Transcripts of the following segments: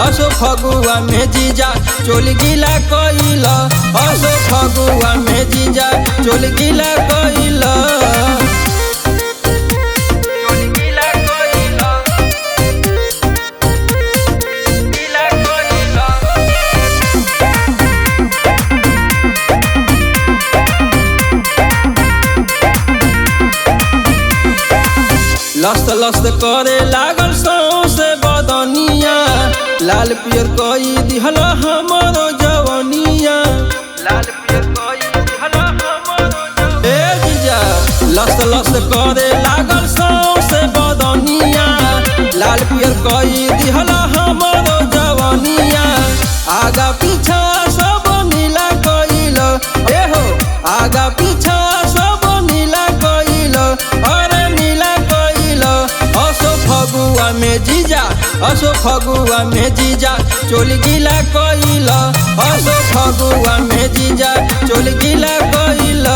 असो फगुआ में जीजा चोल गीला कइल असो फगुआ में जीजा चोल गीला कइल लस्त लस्त करे लागल सौसे बदनिया लाल पियर कई दिहल हमरो जवनिया लाल पियर कई दिहल हमरो ए जीजा लस्त लस्त करे लागल सौसे बदनिया लाल पियर कई दिहल हमरो जवनिया आगा पीछा सब नीला कइल ए हो आगा पीछा सब नीला कइल अरे फगुआ में जीजा असो फगुआ में जीजा चोल गीला कइल असो फगुआ में जीजा चोल गीला कइल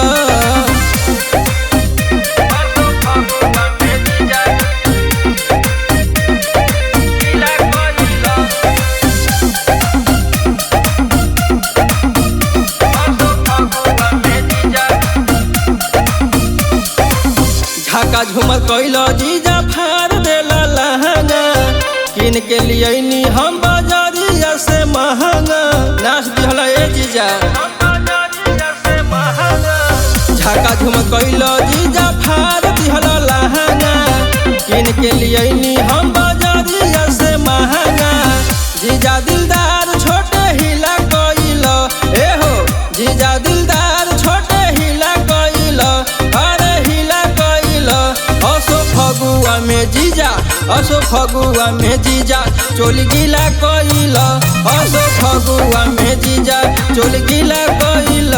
झाका झूमर कइल जीजा फार देला लहंगा किन के लिए हम बाजारिया से महंगा नाच दिहला ए जीजा झाका झूमर कइल जीजा फार दिहला लहंगा किन के लिए हम बाजारिया से महंगा जीजा दिलदार छोटे हिला कइल ए हो जीजा दिलदार छोटे हिला कइल अरे हिला कइल असो फगुआ में जीजा असो फगुआ में जीजा चोल गीला कइल असो फगुआ में जीजा चोल गीला कइल।